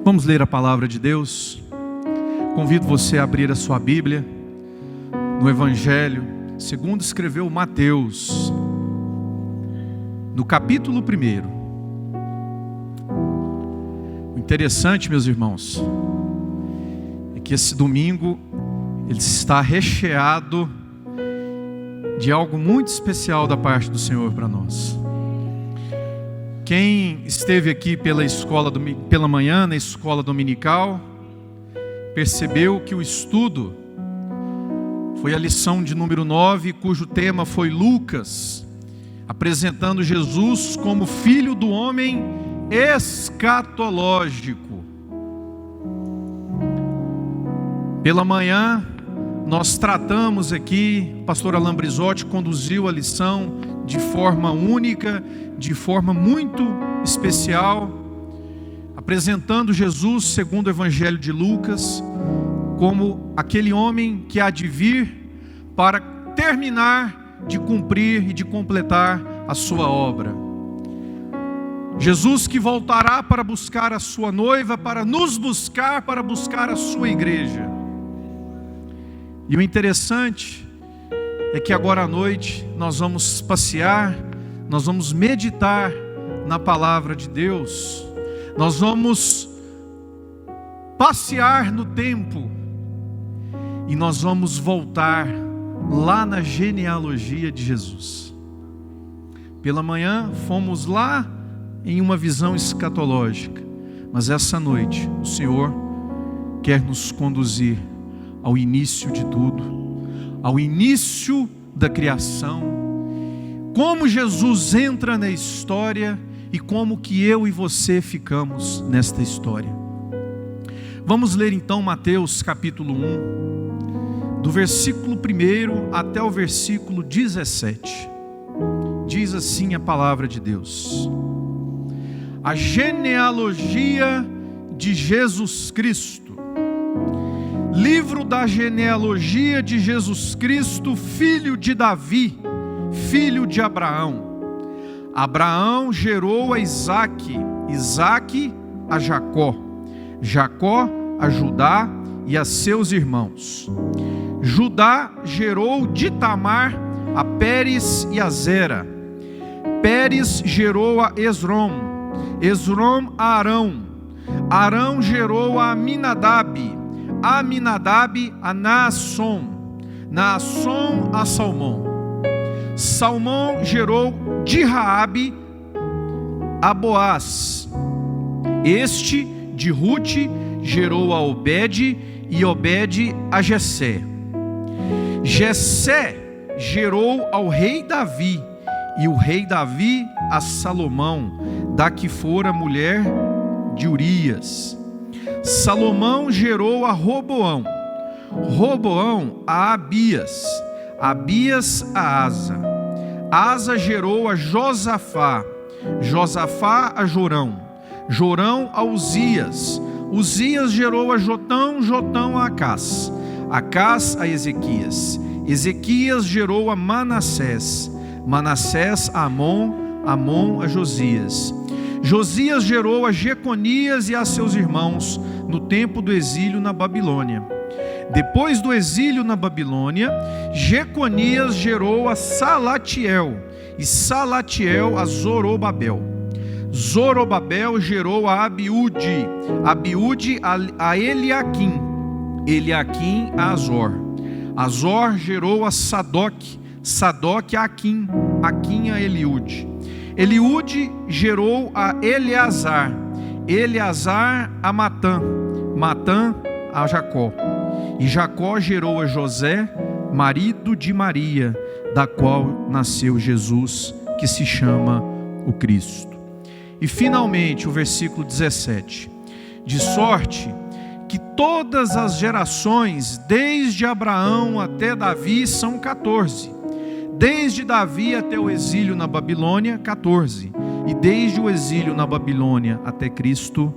Vamos ler a palavra de Deus. Convido você a abrir a sua Bíblia no Evangelho segundo escreveu Mateus, no capítulo 1. O interessante, meus irmãos, é que esse domingo ele está recheado de algo muito especial da parte do Senhor para nós. Quem esteve aqui pela manhã, na escola dominical, percebeu que o estudo foi a lição de número 9, cujo tema foi Lucas, apresentando Jesus como filho do homem escatológico. Pela manhã, nós tratamos aqui, o pastor Alain Brizotti conduziu a lição de forma única, de forma muito especial, apresentando Jesus, segundo o Evangelho de Lucas, como aquele homem que há de vir para terminar de cumprir e de completar a sua obra. Jesus que voltará para buscar a sua noiva, para nos buscar, para buscar a sua igreja. E o interessante é que agora à noite nós vamos passear, nós vamos meditar na palavra de Deus, nós vamos passear no tempo e nós vamos voltar lá na genealogia de Jesus. Pela manhã fomos lá em uma visão escatológica, mas essa noite o Senhor quer nos conduzir ao início de tudo, ao início da criação, como Jesus entra na história e como que eu e você ficamos nesta história. Vamos ler então Mateus capítulo 1, do versículo 1 até o versículo 17. Diz assim a palavra de Deus: a genealogia de Jesus Cristo. Livro da genealogia de Jesus Cristo, filho de Davi, filho de Abraão. Abraão gerou a Isaque, Isaque a Jacó, Jacó a Judá e a seus irmãos. Judá gerou de Tamar a Pérez e a Zera. Pérez gerou a Esrom, Esrom a Arão. Arão gerou a Aminadab, Aminadab a Naasson, Naasson a Salmão. Salmão gerou de Raabe a Boaz. Este de Rute gerou a Obed e Obed a Jessé. Jessé gerou ao rei Davi e o rei Davi a Salomão, da que fora mulher de Urias. Salomão gerou a Roboão, Roboão a Abias, Abias a Asa. Asa gerou a Josafá, Josafá a Jorão, Jorão a Uzias. Uzias gerou a Jotão, Jotão a Acás, Acás a Ezequias. Ezequias gerou a Manassés, Manassés a Amon, Amon a Josias. Josias gerou a Jeconias e a seus irmãos no tempo do exílio na Babilônia. Depois do exílio na Babilônia, Jeconias gerou a Salatiel e Salatiel a Zorobabel. Zorobabel gerou a Abiúde, Abiúde a Eliaquim, Eliaquim a Azor. Azor gerou a Sadoc, Sadoc a Aquim, Aquim a Eliúde. Eliúde gerou a Eleazar, Eleazar a Matã, Matã a Jacó. E Jacó gerou a José, marido de Maria, da qual nasceu Jesus, que se chama o Cristo. E finalmente o versículo 17: de sorte que todas as gerações, desde Abraão até Davi, são 14. Desde Davi até o exílio na Babilônia, 14. E desde o exílio na Babilônia até Cristo,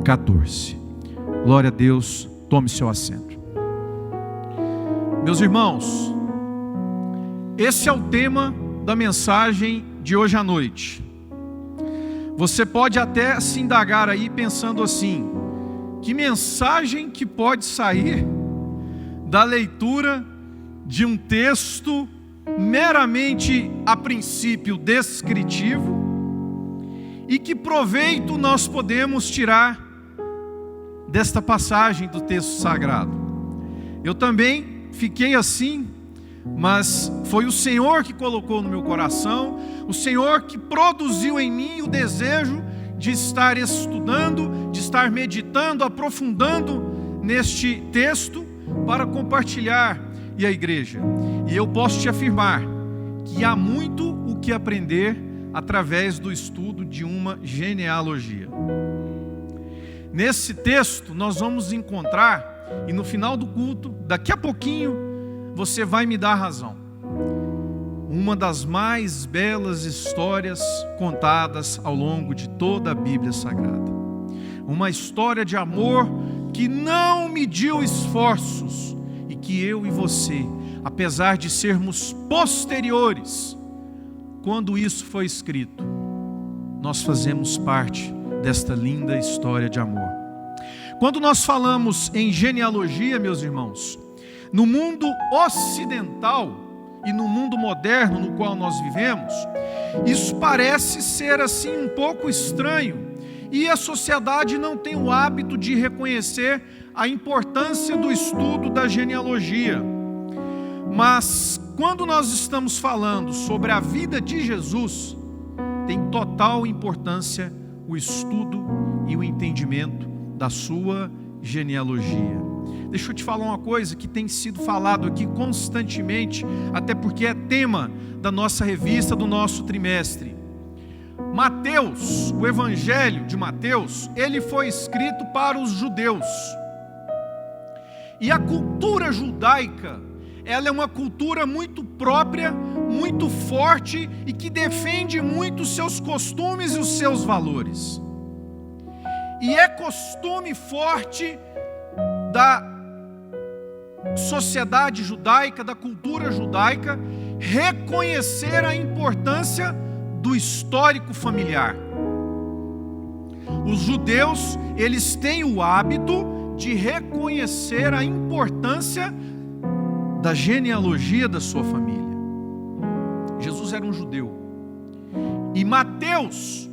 14. Glória a Deus, tome seu assento. Meus irmãos, esse é o tema da mensagem de hoje à noite. Você pode até se indagar aí pensando assim: Que mensagem que pode sair da leitura de um texto meramente, a princípio, descritivo, e que proveito nós podemos tirar desta passagem do texto sagrado? Eu também fiquei assim, mas foi o Senhor que colocou no meu coração, o Senhor que produziu em mim o desejo de estar estudando, de estar meditando, aprofundando neste texto para compartilhar e a igreja. E eu posso te afirmar que há muito o que aprender através do estudo de uma genealogia. Nesse texto nós vamos encontrar, e no final do culto, daqui a pouquinho, você vai me dar razão, uma das mais belas histórias contadas ao longo de toda a Bíblia Sagrada. Uma história de amor que não mediu esforços e que eu e você, apesar de sermos posteriores, quando isso foi escrito, nós fazemos parte desta linda história de amor. Quando nós falamos em genealogia, meus irmãos, no mundo ocidental e no mundo moderno no qual nós vivemos, isso parece ser assim um pouco estranho, e a sociedade não tem o hábito de reconhecer a importância do estudo da genealogia. Mas quando nós estamos falando sobre a vida de Jesus, tem total importância o estudo e o entendimento da sua genealogia. Deixa eu te falar uma coisa que tem sido falado aqui constantemente, até porque é tema da nossa revista, do nosso trimestre. Mateus, o Evangelho de Mateus, ele foi escrito para os judeus. E a cultura judaica, ela é uma cultura muito própria, muito forte e que defende muito os seus costumes e os seus valores. E é costume forte da sociedade judaica, da cultura judaica, reconhecer a importância do histórico familiar. Os judeus, eles têm o hábito de reconhecer a importância da genealogia da sua família. Jesus era um judeu. E Mateus,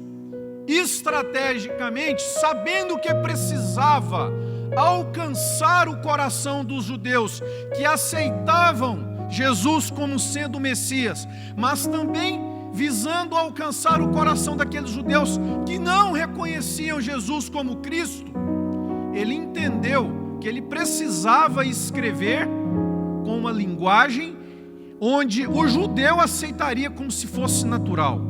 estrategicamente, sabendo que precisava alcançar o coração dos judeus que aceitavam Jesus como sendo o Messias, mas também visando alcançar o coração daqueles judeus que não reconheciam Jesus como Cristo, ele entendeu que ele precisava escrever com uma linguagem onde o judeu aceitaria como se fosse natural.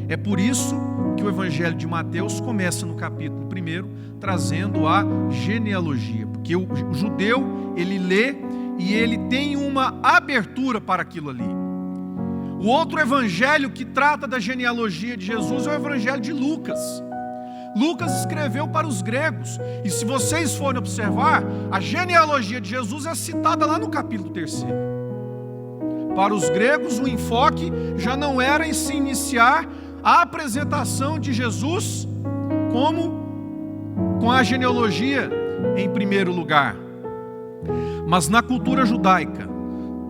É por isso que o Evangelho de Mateus começa no capítulo 1, trazendo a genealogia, porque o judeu, ele lê e ele tem uma abertura para aquilo ali. O outro evangelho que trata da genealogia de Jesus é o Evangelho de Lucas. Lucas escreveu para os gregos, e se vocês forem observar, a genealogia de Jesus é citada lá no capítulo 3. Para os gregos, o enfoque já não era em se iniciar a apresentação de Jesus com a genealogia em primeiro lugar. Mas na cultura judaica,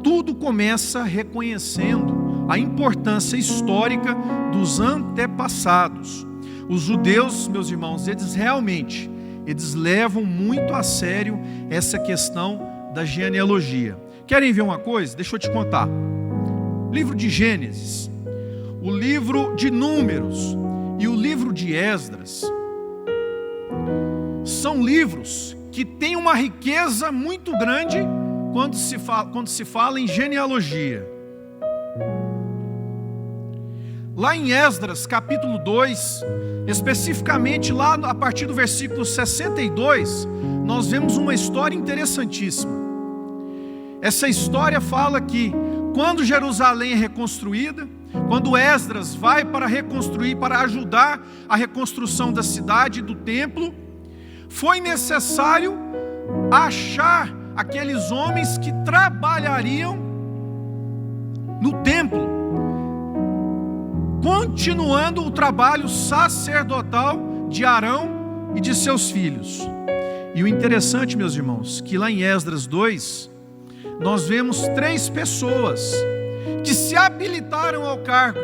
tudo começa reconhecendo a importância histórica dos antepassados. Os judeus, meus irmãos, eles levam muito a sério essa questão da genealogia. Querem ver uma coisa? Deixa eu te contar. Livro de Gênesis, o livro de Números e o livro de Esdras são livros que têm uma riqueza muito grande quando se fala em genealogia. Lá em Esdras, capítulo 2, especificamente lá a partir do versículo 62, nós vemos uma história interessantíssima. Essa história fala que quando Jerusalém é reconstruída, quando Esdras vai para reconstruir, para ajudar a reconstrução da cidade e do templo, foi necessário achar aqueles homens que trabalhariam no templo, continuando o trabalho sacerdotal de Arão e de seus filhos. E o interessante, meus irmãos, que lá em Esdras 2, nós vemos 3 pessoas que se habilitaram ao cargo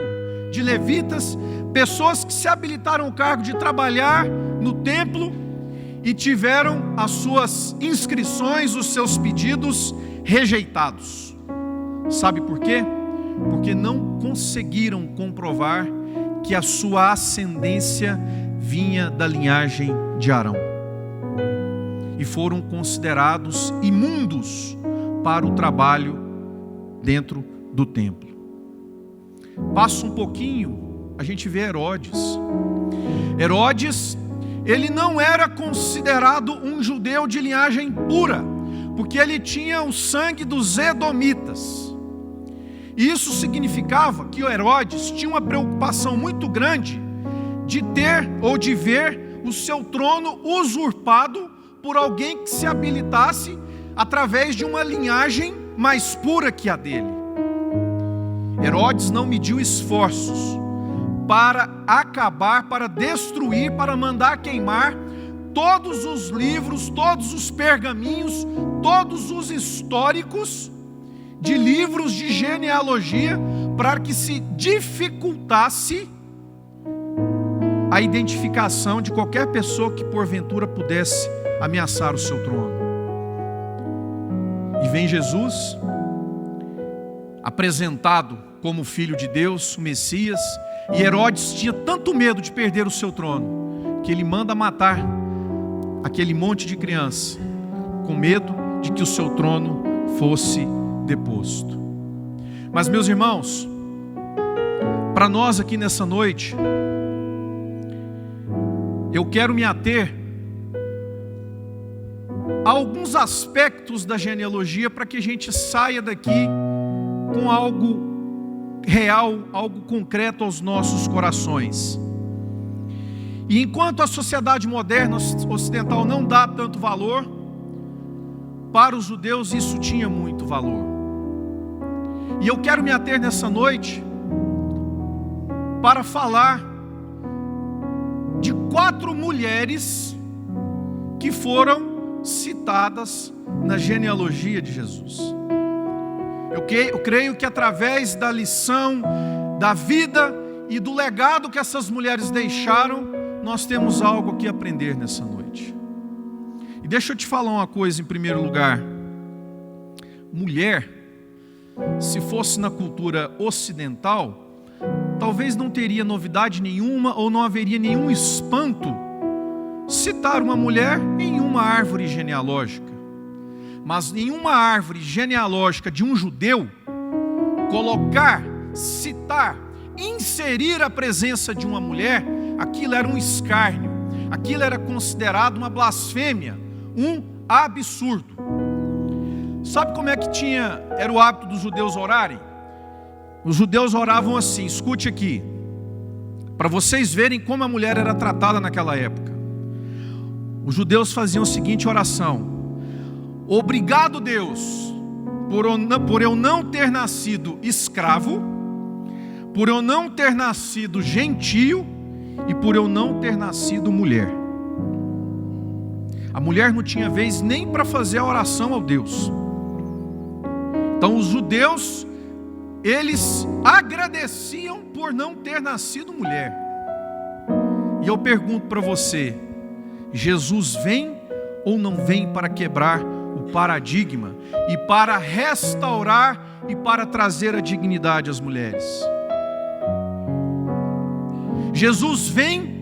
de levitas, pessoas que se habilitaram ao cargo de trabalhar no templo e tiveram as suas inscrições, os seus pedidos rejeitados. Sabe por quê? Porque não conseguiram comprovar que a sua ascendência vinha da linhagem de Arão. E foram considerados imundos para o trabalho dentro do templo. Passa um pouquinho, a gente vê Herodes. Herodes, ele não era considerado um judeu de linhagem pura, porque ele tinha o sangue dos edomitas. E isso significava que o Herodes tinha uma preocupação muito grande de ter ou de ver o seu trono usurpado por alguém que se habilitasse através de uma linhagem mais pura que a dele. Herodes não mediu esforços para acabar, para destruir, para mandar queimar todos os livros, todos os pergaminhos, todos os históricos de livros de genealogia, para que se dificultasse a identificação de qualquer pessoa que porventura pudesse ameaçar o seu trono. E vem Jesus, apresentado como Filho de Deus, o Messias, e Herodes tinha tanto medo de perder o seu trono, que ele manda matar aquele monte de criança, com medo de que o seu trono fosse deposto. Mas, meus irmãos, para nós aqui nessa noite, eu quero me ater a alguns aspectos da genealogia para que a gente saia daqui com algo real, algo concreto aos nossos corações. E enquanto a sociedade moderna ocidental não dá tanto valor, para os judeus isso tinha muito valor. E eu quero me ater nessa noite para falar de 4 mulheres que foram citadas na genealogia de Jesus. Eu creio que através da lição, da vida e do legado que essas mulheres deixaram, nós temos algo aqui a aprender nessa noite. E deixa eu te falar uma coisa em primeiro lugar. Mulher, se fosse na cultura ocidental, talvez não teria novidade nenhuma ou não haveria nenhum espanto citar uma mulher em uma árvore genealógica. Mas em uma árvore genealógica de um judeu, colocar, citar, inserir a presença de uma mulher, aquilo era um escárnio, aquilo era considerado uma blasfêmia, um absurdo. Sabe como é que era o hábito dos judeus orarem? Os judeus oravam assim, escute aqui, para vocês verem como a mulher era tratada naquela época. Os judeus faziam a seguinte oração: obrigado, Deus, por eu não ter nascido escravo, por eu não ter nascido gentio e por eu não ter nascido mulher. A mulher não tinha vez nem para fazer a oração ao Deus. Então os judeus, eles agradeciam por não ter nascido mulher. E eu pergunto para você, Jesus vem ou não vem para quebrar o paradigma e para restaurar e para trazer a dignidade às mulheres? Jesus vem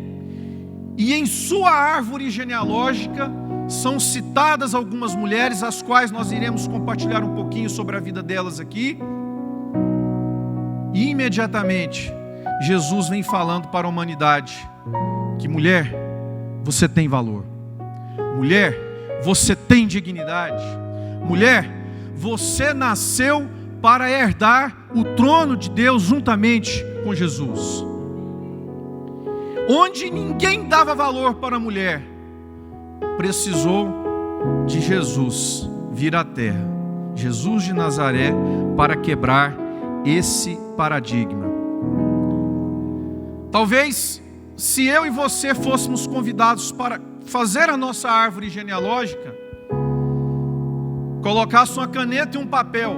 e em sua árvore genealógica são citadas algumas mulheres, as quais nós iremos compartilhar um pouquinho sobre a vida delas aqui. E imediatamente Jesus vem falando para a humanidade que mulher, você tem valor. Mulher, você tem dignidade. Mulher, você nasceu para herdar o trono de Deus juntamente com Jesus. Onde ninguém dava valor para a mulher, precisou de Jesus vir à terra, Jesus de Nazaré, para quebrar esse paradigma. Talvez, se eu e você fôssemos convidados para fazer a nossa árvore genealógica, colocasse uma caneta e um papel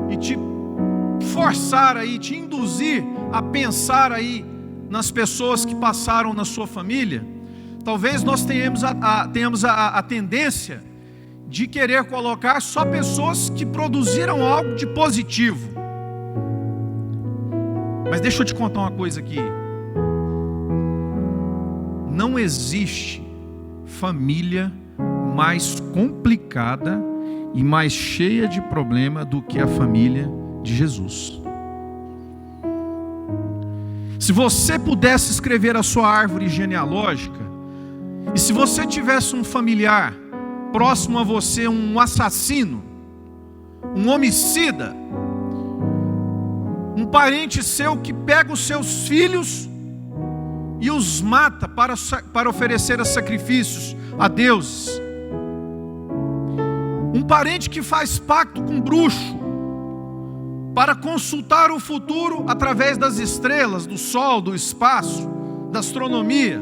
e te forçar aí, te induzir a pensar aí nas pessoas que passaram na sua família, talvez nós tenhamos a tendência de querer colocar só pessoas que produziram algo de positivo. Mas deixa eu te contar uma coisa aqui. Não existe família mais complicada e mais cheia de problema do que a família de Jesus. Se você pudesse escrever a sua árvore genealógica, e se você tivesse um familiar próximo a você, um assassino, um homicida, um parente seu que pega os seus filhos e os mata para oferecer a sacrifícios a deuses, um parente que faz pacto com um bruxo para consultar o futuro através das estrelas, do sol, do espaço, da astronomia,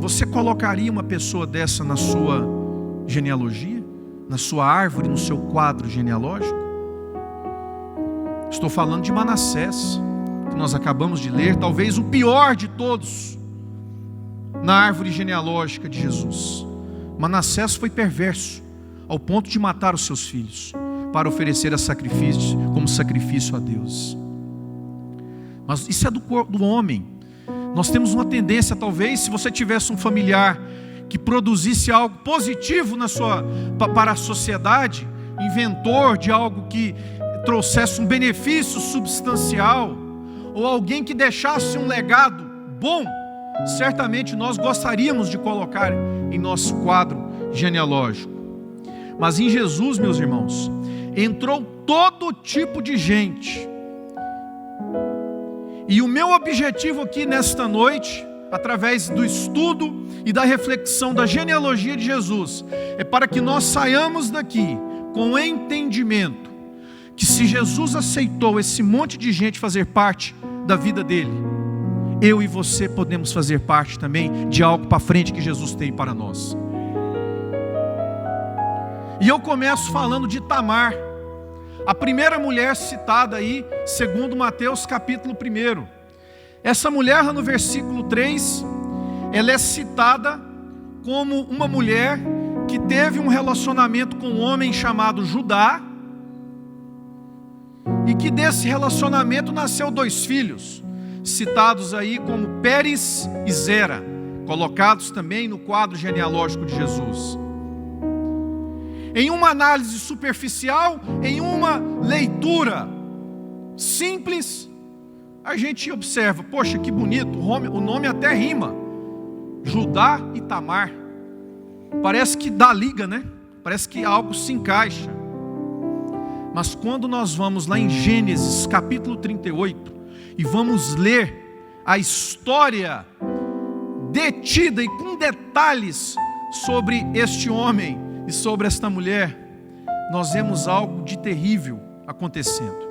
você colocaria uma pessoa dessa na sua genealogia, na sua árvore, no seu quadro genealógico? Estou falando de Manassés, que nós acabamos de ler, talvez o pior de todos na árvore genealógica de Jesus. Manassés foi perverso ao ponto de matar os seus filhos para oferecer a sacrifício, como sacrifício a Deus. Mas isso é do homem. Nós temos uma tendência, talvez, se você tivesse um familiar que produzisse algo positivo para a sociedade, inventor de algo que trouxesse um benefício substancial, ou alguém que deixasse um legado bom, certamente nós gostaríamos de colocar em nosso quadro genealógico. Mas em Jesus, meus irmãos, entrou todo tipo de gente. E o meu objetivo aqui nesta noite, através do estudo e da reflexão da genealogia de Jesus, é para que nós saiamos daqui com o entendimento que se Jesus aceitou esse monte de gente fazer parte da vida dele, eu e você podemos fazer parte também de algo para frente que Jesus tem para nós. E eu começo falando de Tamar, a primeira mulher citada aí, segundo Mateus capítulo 1. Essa mulher, no versículo 3, ela é citada como uma mulher que teve um relacionamento com um homem chamado Judá, e que desse relacionamento nasceu 2 filhos, citados aí como Pérez e Zera, colocados também no quadro genealógico de Jesus. Em uma análise superficial, em uma leitura simples, a gente observa, poxa, que bonito, o nome até rima, Judá e Tamar. Parece que dá liga, né? Parece que algo se encaixa. Mas quando nós vamos lá em Gênesis capítulo 38 e vamos ler a história detida e com detalhes sobre este homem e sobre esta mulher, nós vemos algo de terrível acontecendo.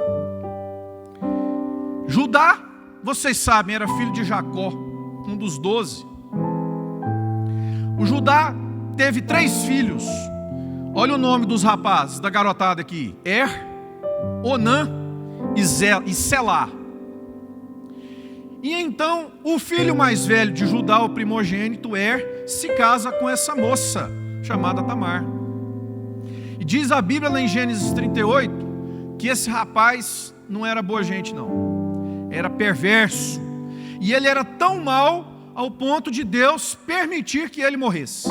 Judá, vocês sabem, era filho de Jacó, um dos 12. O Judá teve 3 filhos. Olha o nome dos rapazes, da garotada aqui: Onã e Selá. E então o filho mais velho de Judá, o primogênito se casa com essa moça chamada Tamar. E diz a Bíblia lá em Gênesis 38 que esse rapaz não era boa gente não, era perverso. E ele era tão mau ao ponto de Deus permitir que ele morresse.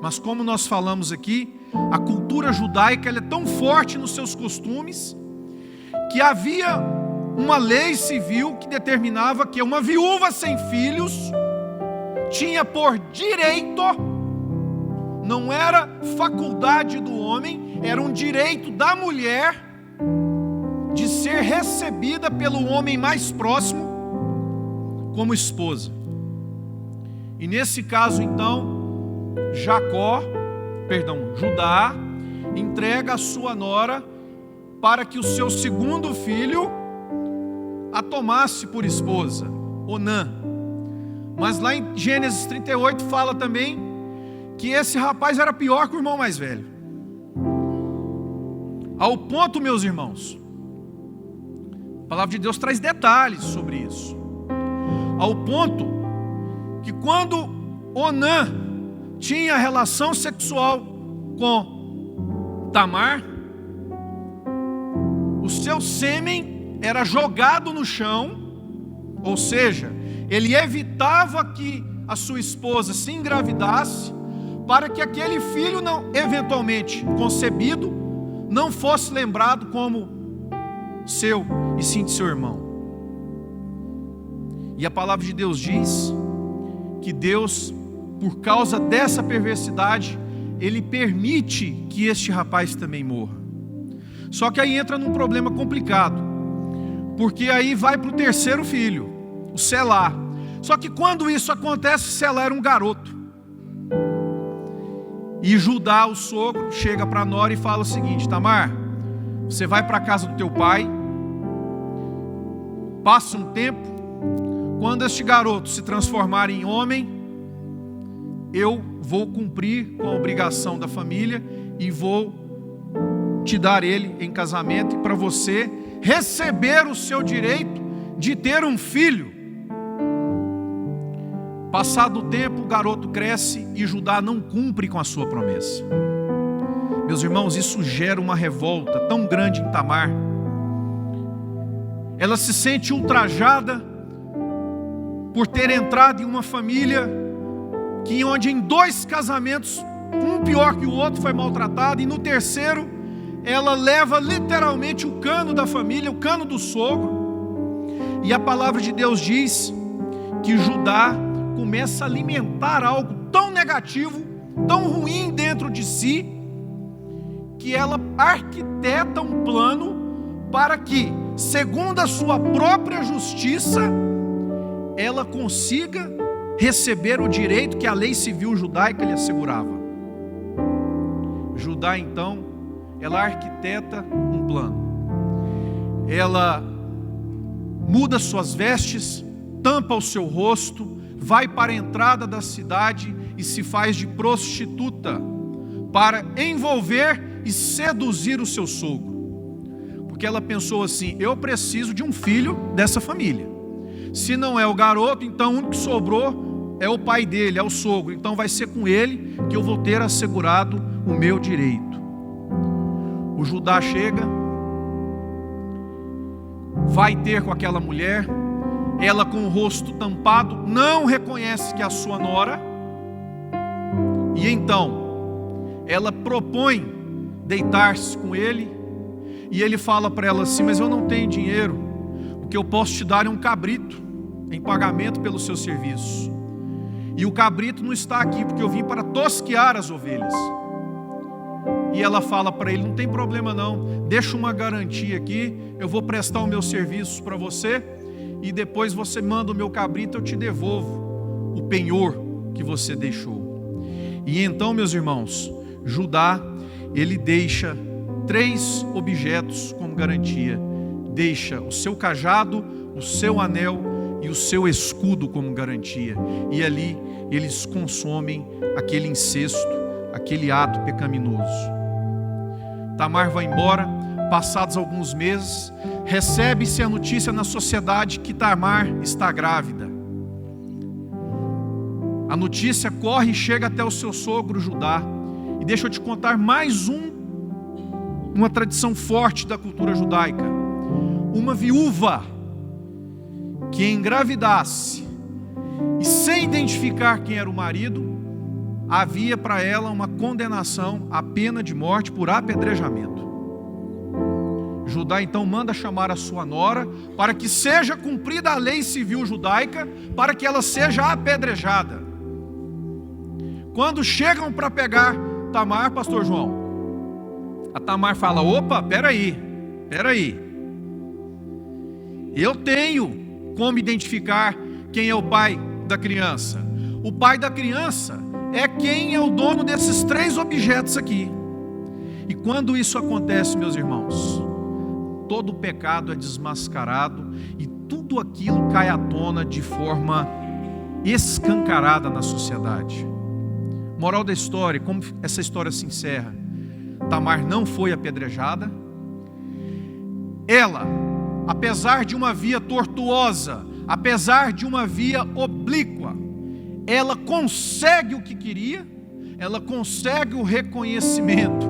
Mas como nós falamos aqui, a cultura judaica ela é tão forte nos seus costumes, que havia uma lei civil que determinava que uma viúva sem filhos tinha por direito, não era faculdade do homem, era um direito da mulher de ser recebida pelo homem mais próximo como esposa. E nesse caso então, Judá entrega a sua nora para que o seu segundo filho a tomasse por esposa, Onã. Mas lá em Gênesis 38 fala também que esse rapaz era pior que o irmão mais velho. Ao ponto, meus irmãos, a palavra de Deus traz detalhes sobre isso. Ao ponto que quando Onã tinha relação sexual com Tamar, o seu sêmen era jogado no chão, ou seja, ele evitava que a sua esposa se engravidasse, para que aquele filho, não, eventualmente concebido, não fosse lembrado como seu, e sim de seu irmão. E a palavra de Deus diz que Deus, por causa dessa perversidade, Ele permite que este rapaz também morra. Só que aí entra num problema complicado, porque aí vai para o terceiro filho, o Selá. Só que quando isso acontece, Selá era um garoto. E Judá, o sogro, chega para Nora e fala o seguinte: Tamar, você vai para a casa do teu pai, passa um tempo, quando este garoto se transformar em homem, eu vou cumprir com a obrigação da família e vou te dar ele em casamento, para você receber o seu direito de ter um filho. Passado o tempo, o garoto cresce e Judá não cumpre com a sua promessa. Meus irmãos, isso gera uma revolta tão grande em Tamar. Ela se sente ultrajada por ter entrado em uma família onde em 2 casamentos, um pior que o outro, foi maltratado, e no terceiro ela leva literalmente o cano da família, o cano do sogro. E a palavra de Deus diz que Judá começa a alimentar algo tão negativo, tão ruim dentro de si, que ela arquiteta um plano para que, segundo a sua própria justiça, ela consiga receber o direito que a lei civil judaica lhe assegurava. Judá, então, ela arquiteta um plano. Ela muda suas vestes, tampa o seu rosto, vai para a entrada da cidade e se faz de prostituta para envolver e seduzir o seu sogro. Porque ela pensou assim: eu preciso de um filho dessa família. Se não é o garoto, então o único que sobrou é o pai dele, é o sogro. Então vai ser com ele que eu vou ter assegurado o meu direito. O Judá chega, vai ter com aquela mulher, ela com o rosto tampado, não reconhece que é a sua nora, e então ela propõe deitar-se com ele, e ele fala para ela assim: mas eu não tenho dinheiro, o que eu posso te dar é um cabrito em pagamento pelo seu serviço, e o cabrito não está aqui porque eu vim para tosquear as ovelhas. E ela fala para ele: não tem problema não, deixa uma garantia aqui, eu vou prestar o meu serviço para você, e depois você manda o meu cabrito, eu te devolvo o penhor que você deixou. E então, meus irmãos, Judá, ele deixa 3 objetos como garantia. Deixa o seu cajado, o seu anel e o seu escudo como garantia. E ali eles consomem aquele incesto, aquele ato pecaminoso. Tamar vai embora. Passados alguns meses, recebe-se a notícia na sociedade que Tamar está grávida. A notícia corre e chega até o seu sogro Judá. E deixa eu te contar mais uma tradição forte da cultura judaica. Uma viúva que engravidasse e sem identificar quem era o marido, havia para ela uma condenação à pena de morte por apedrejamento. Judá então manda chamar a sua nora para que seja cumprida a lei civil judaica, para que ela seja apedrejada. Quando chegam para pegar Tamar, pastor João, a Tamar fala: opa, peraí, eu tenho como identificar quem é o pai da criança. O pai da criança é quem é o dono desses 3 objetos aqui. E quando isso acontece, meus irmãos, todo o pecado é desmascarado e tudo aquilo cai à tona de forma escancarada na sociedade. Moral da história, como essa história se encerra? Tamar não foi apedrejada. Ela, apesar de uma via tortuosa, apesar de uma via oblíqua, ela consegue o que queria, ela consegue o reconhecimento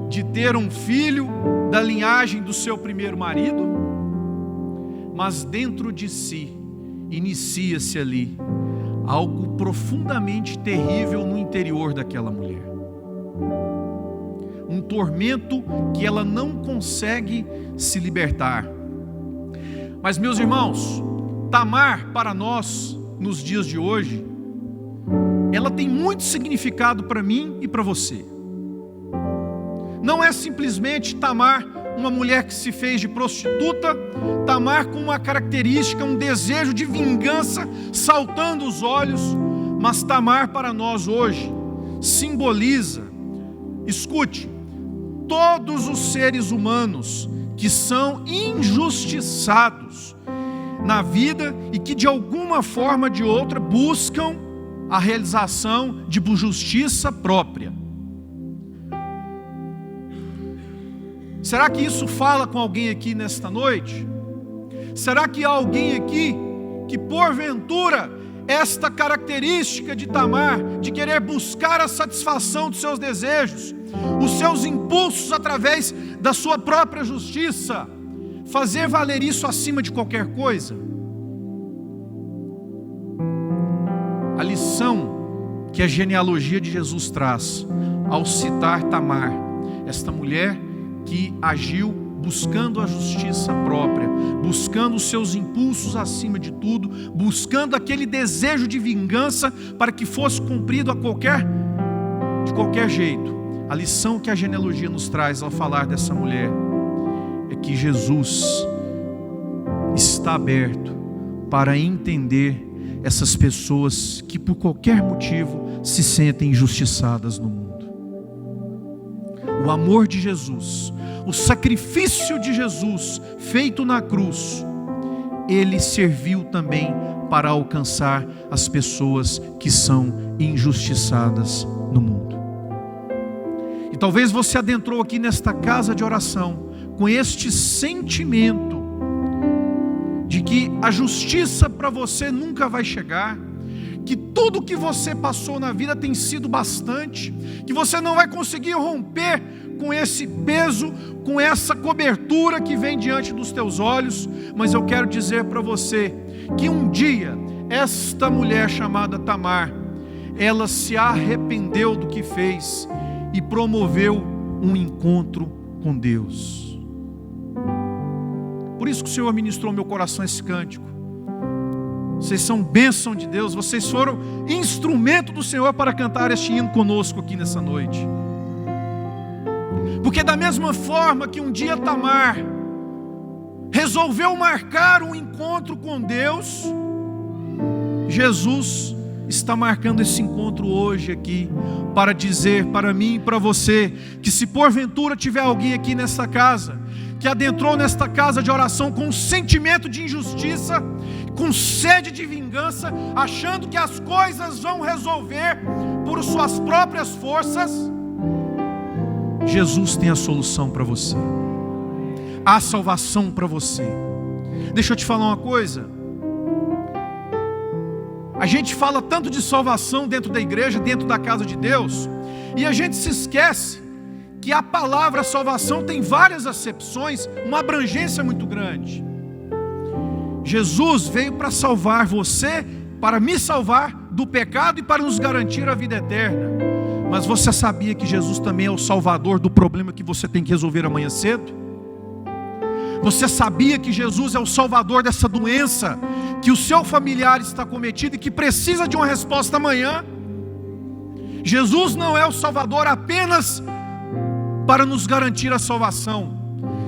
de ter um filho da linhagem do seu primeiro marido, mas dentro de si inicia-se ali algo profundamente terrível no interior daquela mulher. Um tormento que ela não consegue se libertar. Mas, meus irmãos, Tamar para nós, nos dias de hoje, ela tem muito significado para mim e para você. Não é simplesmente Tamar, uma mulher que se fez de prostituta, Tamar com uma característica, um desejo de vingança saltando os olhos, mas Tamar para nós hoje simboliza, escute, todos os seres humanos que são injustiçados na vida e que de alguma forma ou de outra buscam a realização de justiça própria. Será que isso fala com alguém aqui nesta noite? Será que há alguém aqui que porventura esta característica de Tamar, de querer buscar a satisfação dos seus desejos, os seus impulsos através da sua própria justiça, fazer valer isso acima de qualquer coisa? A lição que a genealogia de Jesus traz ao citar Tamar, esta mulher que agiu buscando a justiça própria, buscando os seus impulsos acima de tudo, buscando aquele desejo de vingança para que fosse cumprido de qualquer jeito. A lição que a genealogia nos traz ao falar dessa mulher é que Jesus está aberto para entender essas pessoas que por qualquer motivo se sentem injustiçadas no mundo. O amor de Jesus, o sacrifício de Jesus feito na cruz, ele serviu também para alcançar as pessoas que são injustiçadas no mundo. E talvez você adentrou aqui nesta casa de oração com este sentimento de que a justiça para você nunca vai chegar, que tudo que você passou na vida tem sido bastante, que você não vai conseguir romper com esse peso, com essa cobertura que vem diante dos teus olhos. Mas eu quero dizer para você que um dia esta mulher chamada Tamar, ela se arrependeu do que fez e promoveu um encontro com Deus. Por isso que o Senhor ministrou ao meu coração esse cântico. Vocês são bênção de Deus, vocês foram instrumento do Senhor para cantar este hino conosco aqui nessa noite. Porque da mesma forma que um dia Tamar resolveu marcar um encontro com Deus, Jesus está marcando esse encontro hoje aqui, para dizer para mim e para você, que se porventura tiver alguém aqui nessa casa, que adentrou nesta casa de oração com um sentimento de injustiça, com sede de vingança, achando que as coisas vão resolver por suas próprias forças, Jesus tem a solução para você, há salvação para você. Deixa eu te falar uma coisa, a gente fala tanto de salvação dentro da igreja, dentro da casa de Deus, e a gente se esquece que a palavra salvação tem várias acepções, uma abrangência muito grande. Jesus veio para salvar você, para me salvar do pecado e para nos garantir a vida eterna. Mas você sabia que Jesus também é o salvador do problema que você tem que resolver amanhã cedo? Você sabia que Jesus é o salvador dessa doença que o seu familiar está cometido e que precisa de uma resposta amanhã? Jesus não é o salvador apenas para nos garantir a salvação.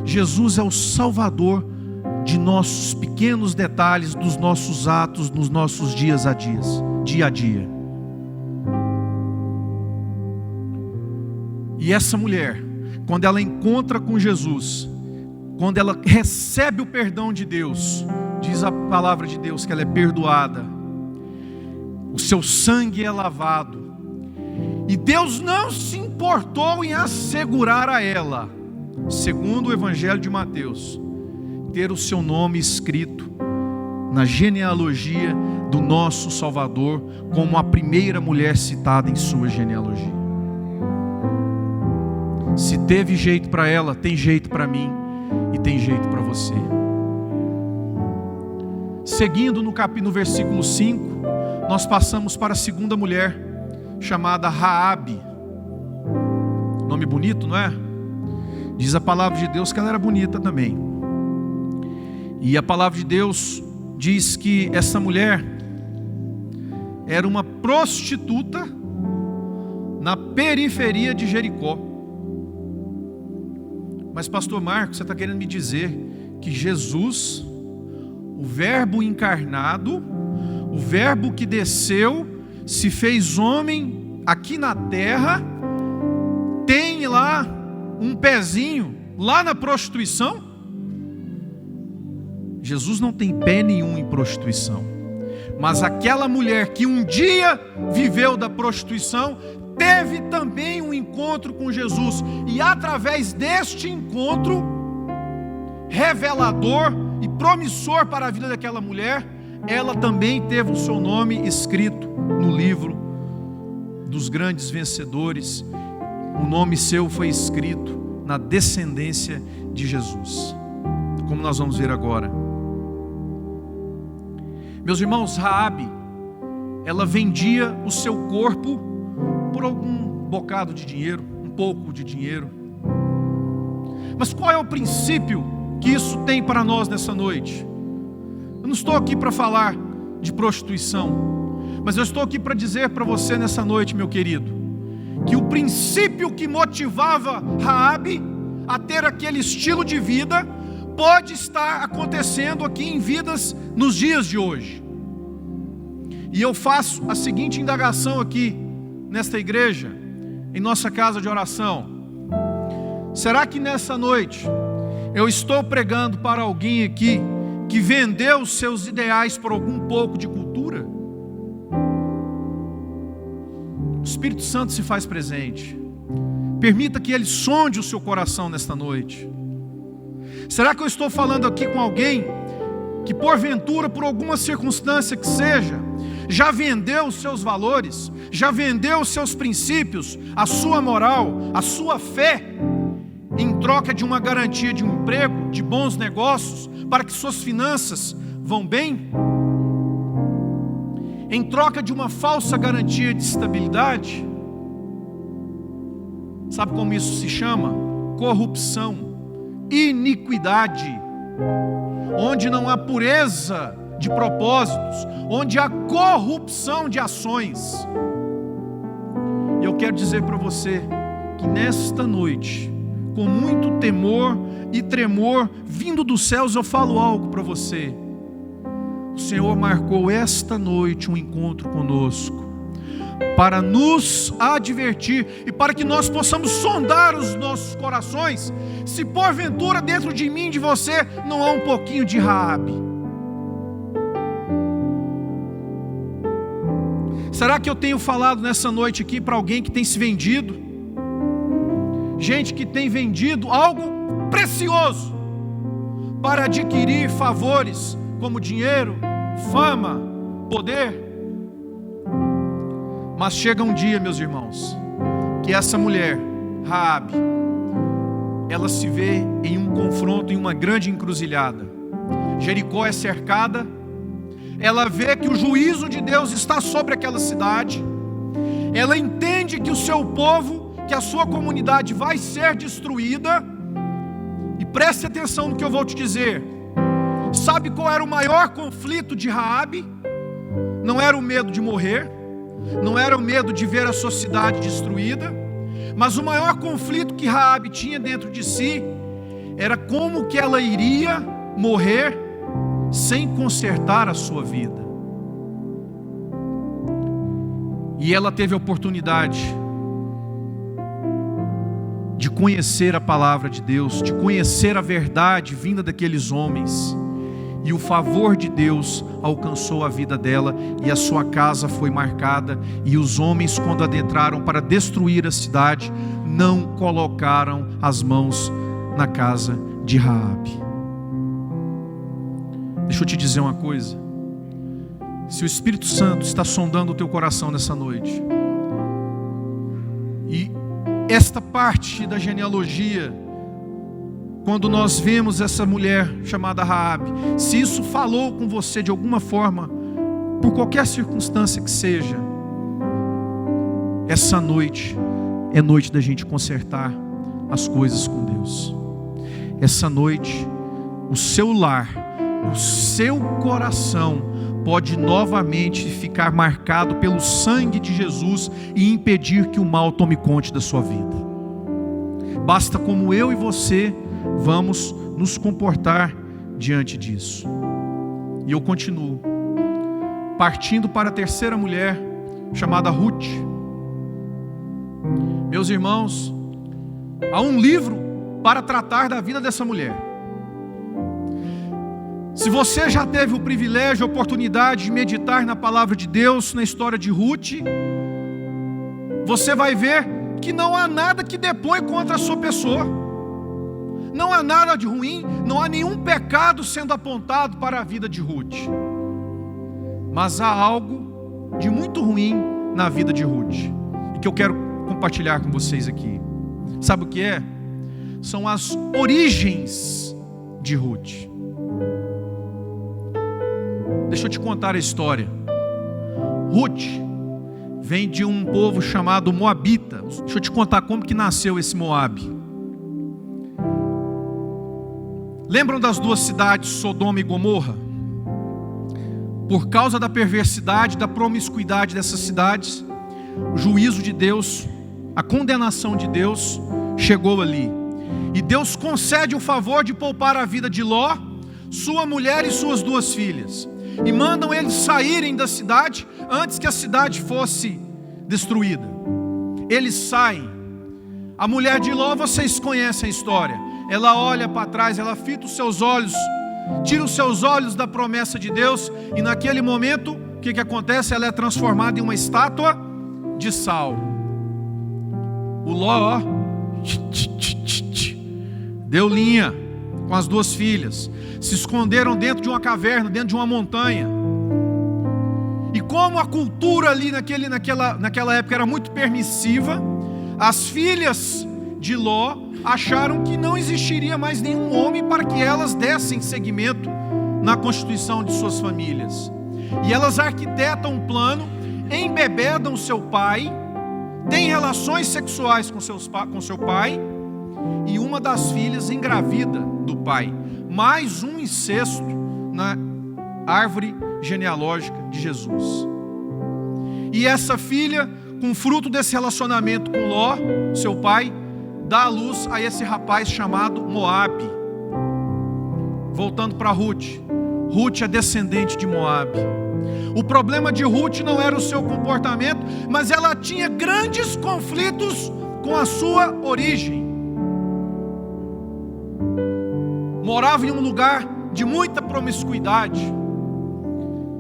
Jesus é o salvador de nossos pequenos detalhes, dos nossos atos, nos nossos dia a dia. E essa mulher, quando ela encontra com Jesus, quando ela recebe o perdão de Deus, diz a palavra de Deus que ela é perdoada. seu sangue é lavado. E Deus não se importou em assegurar a ela, segundo o Evangelho de Mateus, ter o seu nome escrito na genealogia do nosso Salvador, como a primeira mulher citada em sua genealogia. Se teve jeito para ela, tem jeito para mim e tem jeito para você. Seguindo no versículo 5, nós passamos para a segunda mulher, chamada Raabe. Nome bonito, não é? Diz a palavra de Deus que ela era bonita também. E a palavra de Deus diz que essa mulher era uma prostituta na periferia de Jericó. Mas pastor Marcos, você está querendo me dizer que Jesus, o verbo encarnado, o verbo que desceu, se fez homem aqui na terra, tem lá um pezinho lá na prostituição? Jesus não tem pé nenhum em prostituição, mas aquela mulher que um dia viveu da prostituição, teve também um encontro com Jesus, e através deste encontro, revelador e promissor para a vida daquela mulher, ela também teve o seu nome escrito no livro dos grandes vencedores. O nome seu foi escrito na descendência de Jesus, como nós vamos ver agora. Meus irmãos, Raabe, ela vendia o seu corpo por algum bocado de dinheiro, um pouco de dinheiro. Mas qual é o princípio que isso tem para nós nessa noite? Eu não estou aqui para falar de prostituição, mas eu estou aqui para dizer para você nessa noite, meu querido, que o princípio que motivava Raabe a ter aquele estilo de vida pode estar acontecendo aqui em vidas nos dias de hoje. E eu faço a seguinte indagação aqui nesta igreja, em nossa casa de oração: será que nessa noite eu estou pregando para alguém aqui que vendeu os seus ideais por algum pouco de cultura? O Espírito Santo se faz presente. Permita que Ele sonde o seu coração nesta noite. Será que eu estou falando aqui com alguém que porventura, por alguma circunstância que seja, já vendeu os seus valores, já vendeu os seus princípios, a sua moral, a sua fé, em troca de uma garantia de um emprego, de bons negócios, para que suas finanças vão bem? Em troca de uma falsa garantia de estabilidade? Sabe como isso se chama? Corrupção, iniquidade, onde não há pureza de propósitos, onde há corrupção de ações. E eu quero dizer para você que nesta noite, com muito temor e tremor vindo dos céus, eu falo algo para você. O Senhor marcou esta noite um encontro conosco, para nos advertir e para que nós possamos sondar os nossos corações, se porventura dentro de mim e de você não há um pouquinho de Raabe. Será que eu tenho falado nessa noite aqui para alguém que tem se vendido? Gente que tem vendido algo precioso para adquirir favores como dinheiro, fama, poder. Mas chega um dia, meus irmãos, que essa mulher, Raabe, ela se vê em um confronto, em uma grande encruzilhada. Jericó é cercada, ela vê que o juízo de Deus está sobre aquela cidade, ela entende que o seu povo, que a sua comunidade vai ser destruída. E preste atenção no que eu vou te dizer. Sabe qual era o maior conflito de Raabe? Não era o medo de morrer, não era o medo de ver a sua cidade destruída, mas o maior conflito que Raabe tinha dentro de si era como que ela iria morrer sem consertar a sua vida. E ela teve a oportunidade de conhecer a palavra de Deus, de conhecer a verdade vinda daqueles homens, E o favor de Deus alcançou a vida dela, e a sua casa foi marcada. E os homens, quando adentraram para destruir a cidade, não colocaram as mãos na casa de Raabe. Deixa eu te dizer uma coisa. Se o Espírito Santo está sondando o teu coração nessa noite, e esta parte da genealogia, quando nós vemos essa mulher chamada Raabe, se isso falou com você de alguma forma, por qualquer circunstância que seja, essa noite é noite da gente consertar as coisas com Deus. Essa noite, o seu lar, o seu coração pode novamente ficar marcado pelo sangue de Jesus e impedir que o mal tome conta da sua vida. Basta como eu e você vamos nos comportar diante disso. E eu continuo, partindo para a terceira mulher, chamada Ruth. Meus irmãos, há um livro para tratar da vida dessa mulher. Se você já teve o privilégio, a oportunidade de meditar na palavra de Deus, na história de Ruth, você vai ver que não há nada que depõe contra a sua pessoa. Não há nada de ruim, não há nenhum pecado sendo apontado para a vida de Ruth. Mas há algo de muito ruim na vida de Ruth, e que eu quero compartilhar com vocês aqui. Sabe o que é? São as origens de Ruth. Deixa eu te contar a história. Ruth vem de um povo chamado Moabita. Deixa eu te contar como que nasceu esse Moabe. Lembram das duas cidades, Sodoma e Gomorra? Por causa da perversidade, da promiscuidade dessas cidades, o juízo de Deus, a condenação de Deus chegou ali. E Deus concede o favor de poupar a vida de Ló, sua mulher e suas duas filhas. E mandam eles saírem da cidade antes que a cidade fosse destruída. Eles saem. A mulher de Ló, vocês conhecem a história. Ela olha para trás, ela fita os seus olhos, tira os seus olhos da promessa de Deus, e naquele momento, o que acontece? Ela é transformada em uma estátua de sal. O Ló, deu linha com as duas filhas, se esconderam dentro de uma caverna, dentro de uma montanha. E como a cultura ali naquela época era muito permissiva, as filhas de Ló acharam que não existiria mais nenhum homem para que elas dessem seguimento na constituição de suas famílias. E elas arquitetam um plano, embebedam seu pai, têm relações sexuais com seu pai, e uma das filhas engravida do pai. Mais um incesto na árvore genealógica de Jesus. E essa filha, com fruto desse relacionamento com Ló, seu pai, dá à luz a esse rapaz chamado Moabe. Voltando para Ruth. Ruth é descendente de Moabe. O problema de Ruth não era o seu comportamento, mas ela tinha grandes conflitos com a sua origem. Morava em um lugar de muita promiscuidade.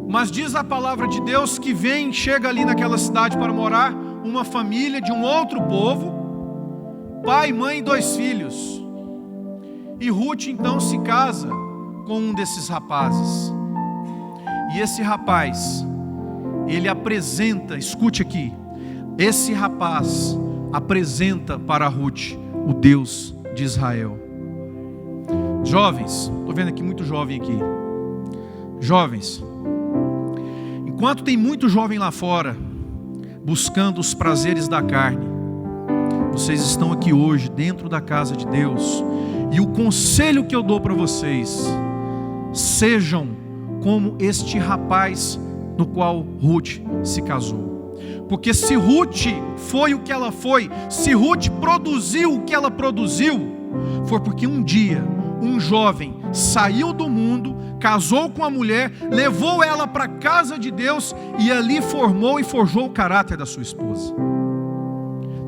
Mas diz a palavra de Deus que chega ali naquela cidade para morar uma família de um outro povo, pai, mãe e 2 filhos. E Ruth então se casa com um desses rapazes. E esse rapaz, ele apresenta, escute aqui, esse rapaz apresenta para Ruth o Deus de Israel. Jovens, estou vendo aqui muito jovem aqui. Jovens, enquanto tem muito jovem lá fora buscando os prazeres da carne, vocês estão aqui hoje dentro da casa de Deus. E o conselho que eu dou para vocês: sejam como este rapaz no qual Ruth se casou. Porque se Ruth foi o que ela foi, se Ruth produziu o que ela produziu, foi porque um dia um jovem saiu do mundo, casou com a mulher, levou ela para a casa de Deus e ali formou e forjou o caráter da sua esposa.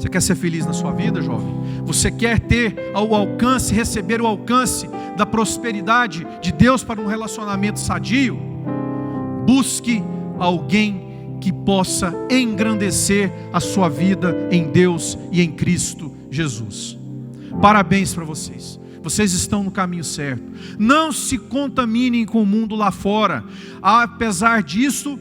Você quer ser feliz na sua vida, jovem? Você quer ter o alcance, receber o alcance da prosperidade de Deus para um relacionamento sadio? Busque alguém que possa engrandecer a sua vida em Deus e em Cristo Jesus. Parabéns para vocês. Vocês estão no caminho certo. Não se contaminem com o mundo lá fora. Apesar disso,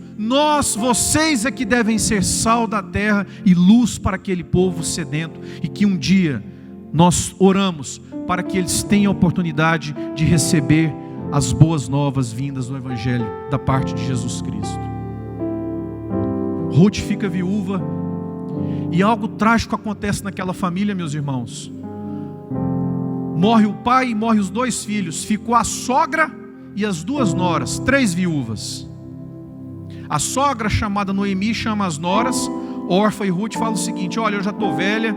vocês é que devem ser sal da terra e luz para aquele povo sedento. E que um dia nós oramos para que eles tenham a oportunidade de receber as boas novas vindas do Evangelho da parte de Jesus Cristo. Ruth fica viúva e algo trágico acontece naquela família, meus irmãos. Morre o pai e morre os 2 filhos. Ficou a sogra e as 2 noras, 3 viúvas. A sogra, chamada Noemi, chama as noras, Orfa e Ruth, fala o seguinte: olha, eu já estou velha,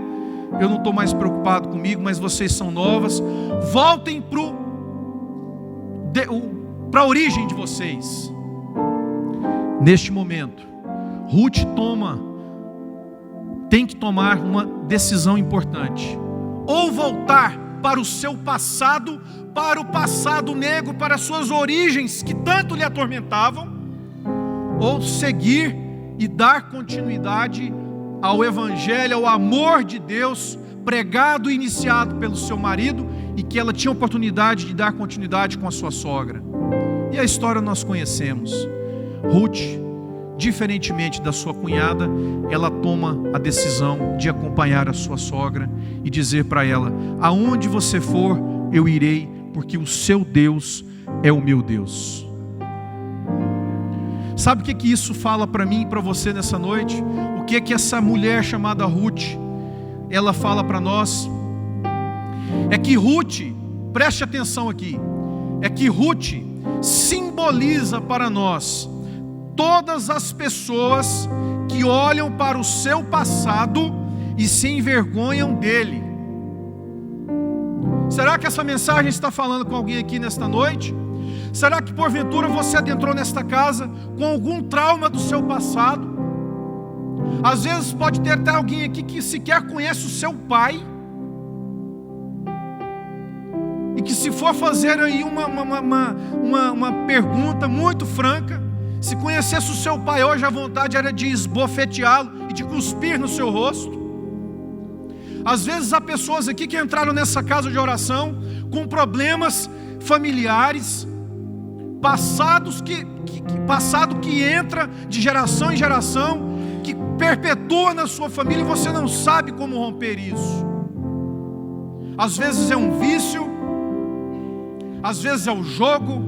eu não estou mais preocupado comigo, mas vocês são novas, voltem para a origem de vocês. Neste momento, Ruth tem que tomar uma decisão importante: ou voltar para o seu passado, para o passado negro, para as suas origens que tanto lhe atormentavam, ou seguir e dar continuidade ao Evangelho, ao amor de Deus pregado e iniciado pelo seu marido, e que ela tinha oportunidade de dar continuidade com a sua sogra. E a história nós conhecemos. Ruth, diferentemente da sua cunhada, ela toma a decisão de acompanhar a sua sogra e dizer para ela: aonde você for, eu irei, porque o seu Deus é o meu Deus. Sabe o que isso fala para mim e para você nessa noite? O que essa mulher chamada Ruth, ela fala para nós? É que Ruth, preste atenção aqui, é que Ruth simboliza para nós todas as pessoas que olham para o seu passado e se envergonham dele. Será que essa mensagem está falando com alguém aqui nesta noite? Será que porventura você adentrou nesta casa com algum trauma do seu passado? Às vezes pode ter até alguém aqui que sequer conhece o seu pai, e que, se for fazer aí uma pergunta muito franca, se conhecesse o seu pai hoje, a vontade era de esbofeteá-lo e de cuspir no seu rosto. Às vezes há pessoas aqui que entraram nessa casa de oração com problemas familiares, passado que entra de geração em geração, que perpetua na sua família, e você não sabe como romper isso. Às vezes é um vício, às vezes é o jogo,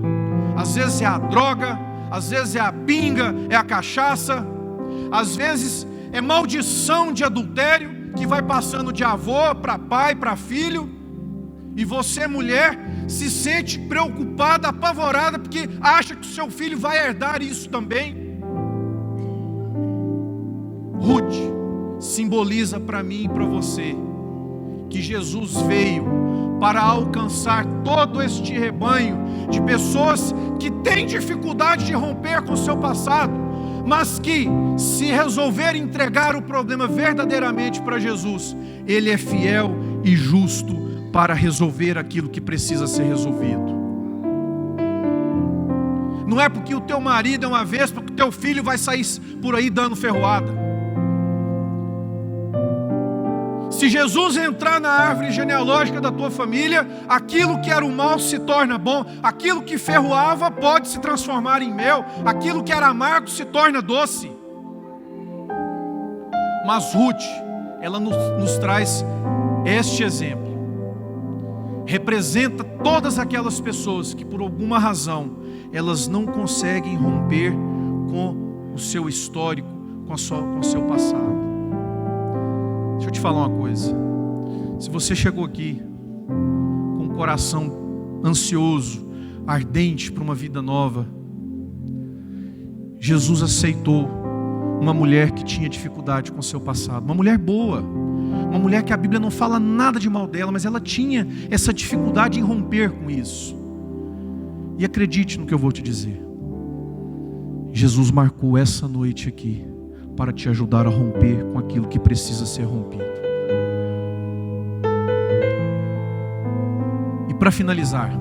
às vezes é a droga, às vezes é a pinga, é a cachaça, às vezes é maldição de adultério, que vai passando de avô para pai, para filho, e você, mulher, se sente preocupada, apavorada, porque acha que o seu filho vai herdar isso também. Ruth simboliza para mim e para você que Jesus veio para alcançar todo este rebanho de pessoas que têm dificuldade de romper com o seu passado, mas que, se resolver entregar o problema verdadeiramente para Jesus, Ele é fiel e justo para resolver aquilo que precisa ser resolvido. Não é porque o teu marido é uma vespa que o teu filho vai sair por aí dando ferroada. Se Jesus entrar na árvore genealógica da tua família, aquilo que era o mal se torna bom, aquilo que ferroava pode se transformar em mel, aquilo que era amargo se torna doce. Mas Ruth, ela nos traz este exemplo. Representa todas aquelas pessoas que, por alguma razão, elas não conseguem romper com o seu histórico, com o seu passado. Deixa eu te falar uma coisa. Se você chegou aqui com um coração ansioso, ardente para uma vida nova, Jesus aceitou uma mulher que tinha dificuldade com o seu passado. Uma mulher boa, uma mulher que a Bíblia não fala nada de mal dela, mas ela tinha essa dificuldade em romper com isso. E acredite no que eu vou te dizer. Jesus marcou essa noite aqui para te ajudar a romper com aquilo que precisa ser rompido. Para finalizar,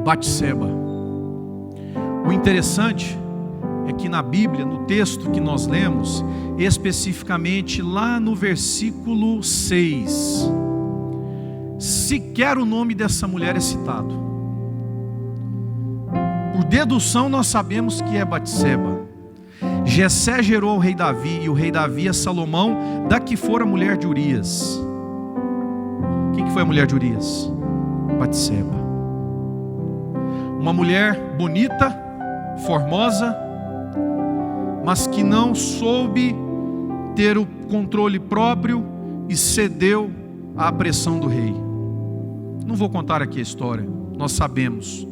Batseba. O interessante é que na Bíblia, no texto que nós lemos, especificamente lá no versículo 6, sequer o nome dessa mulher é citado. Por dedução nós sabemos que é Batseba. Jessé gerou ao rei Davi, e o rei Davi a Salomão, da que fora a mulher de Urias. Quem que foi a mulher de Urias? Batseba. Uma mulher bonita, formosa, mas que não soube ter o controle próprio e cedeu à pressão do rei. Não vou contar aqui a história, nós sabemos.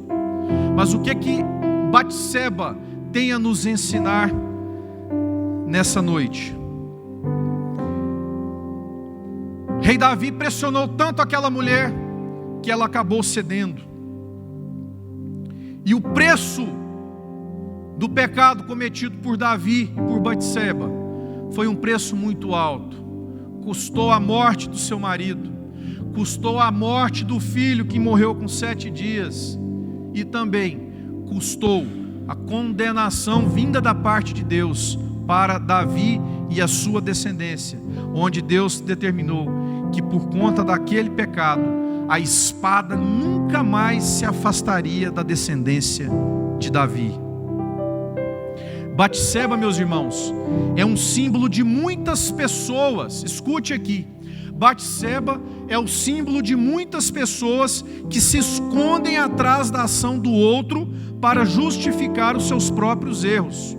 Mas o que é que Batseba tem a nos ensinar nessa noite? Rei Davi pressionou tanto aquela mulher que ela acabou cedendo. E o preço do pecado cometido por Davi e por Batseba foi um preço muito alto. Custou a morte do seu marido, custou a morte do filho que morreu com 7 dias, e também custou a condenação vinda da parte de Deus para Davi e a sua descendência, onde Deus determinou que por conta daquele pecado a espada nunca mais se afastaria da descendência de Davi. Batseba, meus irmãos, é um símbolo de muitas pessoas. Escute aqui. Batseba é o símbolo de muitas pessoas que se escondem atrás da ação do outro para justificar os seus próprios erros.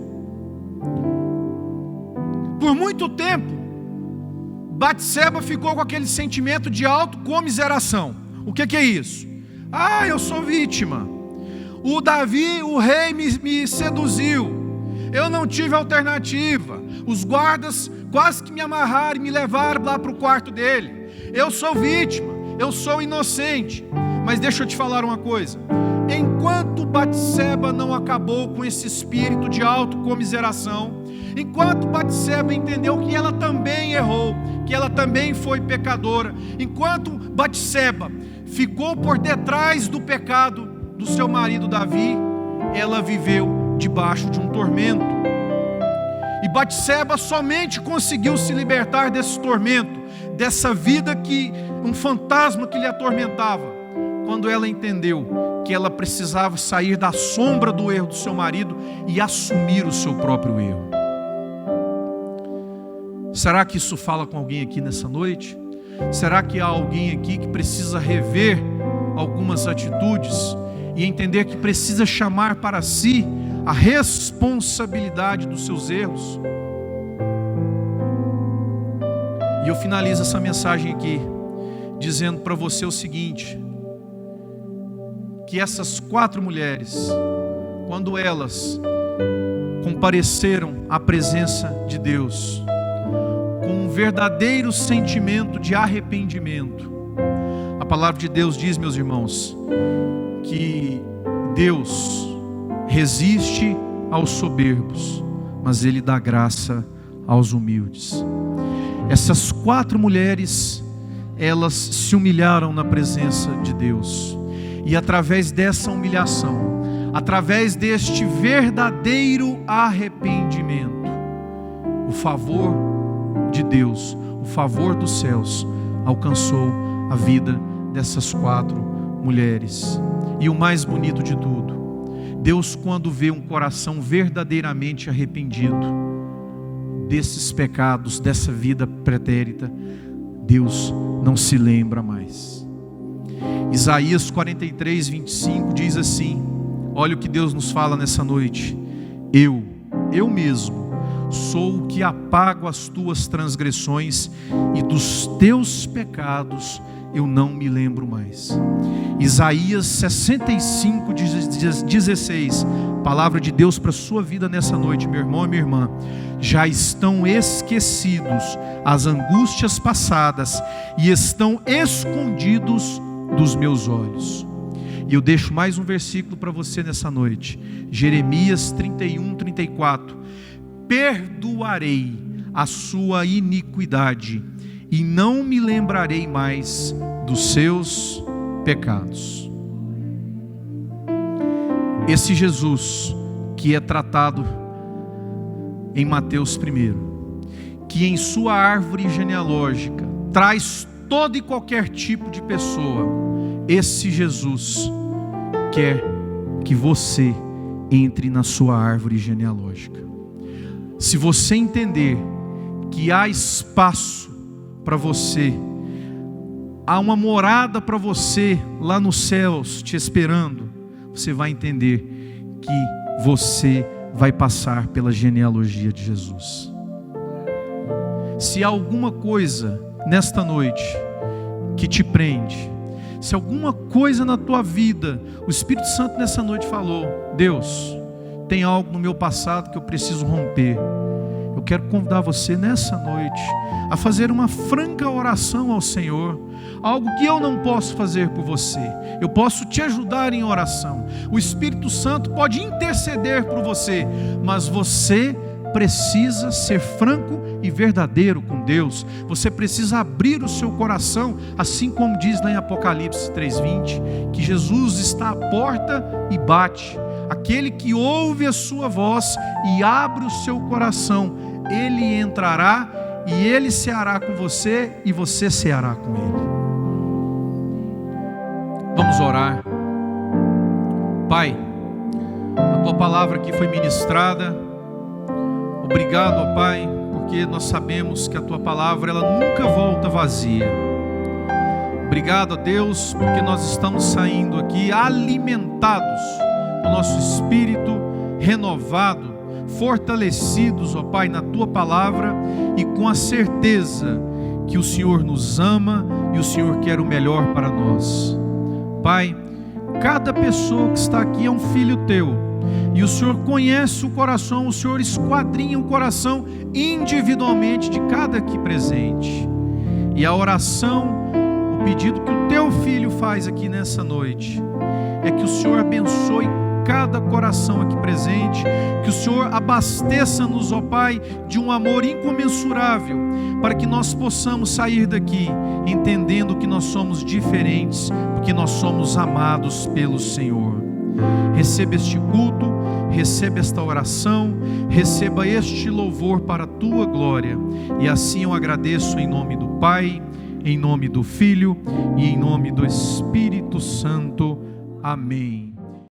Por muito tempo, Batseba ficou com aquele sentimento de autocomiseração. O que é isso? Eu sou vítima. O Davi, o rei, me seduziu. Eu não tive alternativa. Os guardas quase que me amarraram e me levaram lá para o quarto dele. Eu sou vítima, eu sou inocente. Mas deixa eu te falar uma coisa. Enquanto Batseba não acabou com esse espírito de autocomiseração, enquanto Batseba entendeu que ela também errou, que ela também foi pecadora, enquanto Batseba ficou por detrás do pecado do seu marido Davi, ela viveu debaixo de um tormento. E Batseba somente conseguiu se libertar desse tormento, dessa vida que um fantasma que lhe atormentava, quando ela entendeu que ela precisava sair da sombra do erro do seu marido e assumir o seu próprio erro. Será que isso fala com alguém aqui nessa noite? Será que há alguém aqui que precisa rever algumas atitudes e entender que precisa chamar para si a responsabilidade dos seus erros? E eu finalizo essa mensagem aqui dizendo para você o seguinte: que essas 4 mulheres, quando elas compareceram à presença de Deus com um verdadeiro sentimento de arrependimento, a palavra de Deus diz, meus irmãos, que Deus resiste aos soberbos, mas Ele dá graça aos humildes. Essas 4 mulheres, elas se humilharam na presença de Deus, e através dessa humilhação, através deste verdadeiro arrependimento, o favor de Deus, o favor dos céus, alcançou a vida dessas 4 mulheres. E o mais bonito de tudo, Deus, quando vê um coração verdadeiramente arrependido desses pecados, dessa vida pretérita, Deus não se lembra mais. Isaías 43, 25 diz assim: olha o que Deus nos fala nessa noite: eu mesmo sou o que apago as tuas transgressões, e dos teus pecados eu não me lembro mais. Isaías 65, 16, palavra de Deus para a sua vida nessa noite, meu irmão e minha irmã. Já estão esquecidos as angústias passadas, e estão escondidos dos meus olhos. E eu deixo mais um versículo para você nessa noite, Jeremias 31, 34. Perdoarei a sua iniquidade, e não me lembrarei mais dos seus pecados. Esse Jesus que é tratado em Mateus 1, que em sua árvore genealógica traz todo e qualquer tipo de pessoa, esse Jesus quer que você entre na sua árvore genealógica. Se você entender que há espaço para você, há uma morada para você lá nos céus te esperando, você vai entender que você vai passar pela genealogia de Jesus. Se há alguma coisa nesta noite que te prende, se alguma coisa na tua vida, o Espírito Santo nessa noite falou: Deus, tem algo no meu passado que eu preciso romper. Eu quero convidar você nessa noite a fazer uma franca oração ao Senhor. Algo que eu não posso fazer por você, eu posso te ajudar em oração. O Espírito Santo pode interceder por você, mas você precisa ser franco e verdadeiro com Deus. Você precisa abrir o seu coração, assim como diz lá em Apocalipse 3:20, que Jesus está à porta e bate. Aquele que ouve a sua voz e abre o seu coração, ele entrará e ele ceará com você e você ceará com ele. Vamos orar. Pai, a tua palavra que foi ministrada, obrigado, ó Pai, porque nós sabemos que a tua palavra ela nunca volta vazia. Obrigado, ó Deus, porque nós estamos saindo aqui alimentados, o nosso espírito renovado, fortalecidos, ó Pai, na tua palavra e com a certeza que o Senhor nos ama e o Senhor quer o melhor para nós. Pai, cada pessoa que está aqui é um filho teu, e o Senhor conhece o coração, o Senhor esquadrinha o coração individualmente de cada aqui presente. E a oração, o pedido que o teu filho faz aqui nessa noite, é que o Senhor abençoe cada coração aqui presente, que o Senhor abasteça-nos, ó Pai, de um amor incomensurável, para que nós possamos sair daqui entendendo que nós somos diferentes, porque nós somos amados pelo Senhor. Receba este culto, receba esta oração, receba este louvor para a tua glória, e assim eu agradeço em nome do Pai, em nome do Filho e em nome do Espírito Santo. Amém.